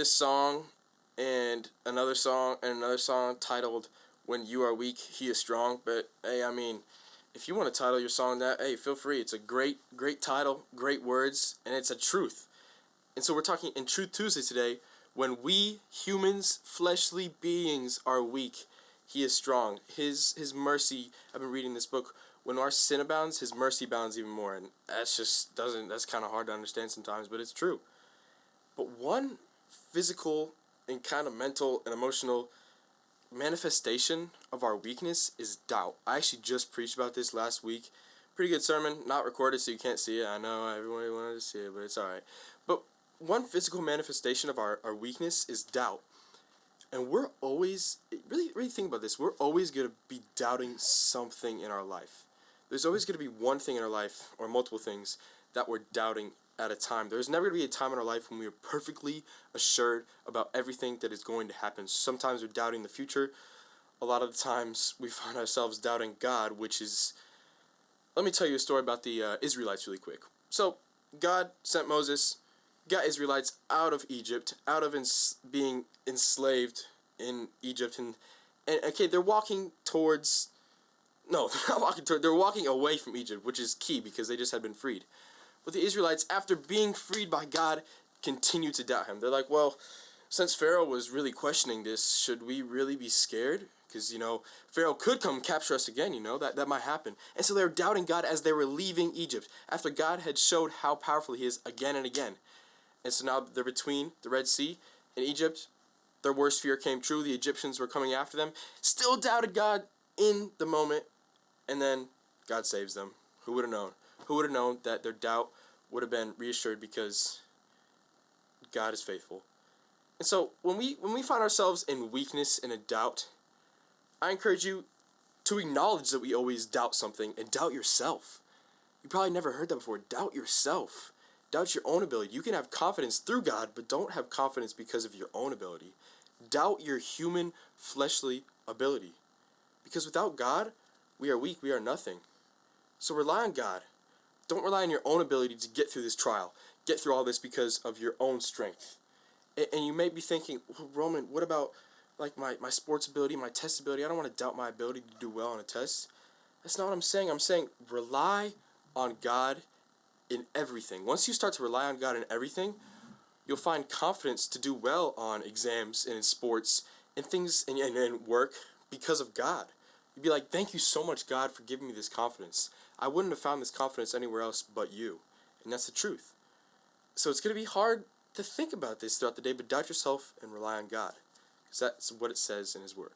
this song and another song titled "When You Are Weak, He Is Strong." But hey, I mean, if you want to title your song that, hey, feel free. It's a great title, great words, and it's a truth. And so we're talking in Truth Tuesday today. When we humans, fleshly beings, are weak, He is strong. His mercy. I've been reading this book. When our sin abounds, His mercy abounds even more, and that's kind of hard to understand sometimes, but it's true. But one physical and kind of mental and emotional manifestation of our weakness is doubt. I actually just preached about this last week. Pretty good sermon, not recorded so you can't see it. I know everyone wanted to see it, but it's alright. But one physical manifestation of our weakness is doubt. And we're always, really think about this, we're always going to be doubting something in our life. There's always going to be one thing in our life, or multiple things, that we're doubting at a time. There's never going to be a time in our life when we are perfectly assured about everything that is going to happen. Sometimes we're doubting the future. A lot of the times we find ourselves doubting God, which is... Let me tell you a story about the Israelites really quick. So, God sent Moses, got Israelites out of Egypt, out of being enslaved in Egypt, and okay, they're walking towards... No, they're not walking toward... They're walking away from Egypt, which is key because they just had been freed. But the Israelites, after being freed by God, continue to doubt Him. They're like, well, since Pharaoh was really questioning this, should we really be scared? Because, Pharaoh could come capture us again, that might happen. And so they were doubting God as they were leaving Egypt, after God had showed how powerful He is again and again. And so now they're between the Red Sea and Egypt. Their worst fear came true. The Egyptians were coming after them. Still doubted God in the moment. And then God saves them. Who would have known? Who would have known that their doubt would have been reassured because God is faithful? And so when we find ourselves in weakness and in doubt, I encourage you to acknowledge that we always doubt something and doubt yourself. You probably never heard that before. Doubt yourself. Doubt your own ability. You can have confidence through God, but don't have confidence because of your own ability. Doubt your human, fleshly ability. Because without God, we are weak. We are nothing. So rely on God. Don't rely on your own ability to get through this trial. Get through all this because of your own strength. And you may be thinking, well, Roman, what about like my sports ability, my test ability? I don't want to doubt my ability to do well on a test. That's not what I'm saying. I'm saying rely on God in everything. Once you start to rely on God in everything, you'll find confidence to do well on exams and in sports and things and work because of God. You'd be like, thank you so much, God, for giving me this confidence. I wouldn't have found this confidence anywhere else but you. And that's the truth. So it's going to be hard to think about this throughout the day, but doubt yourself and rely on God. Because that's what it says in His Word.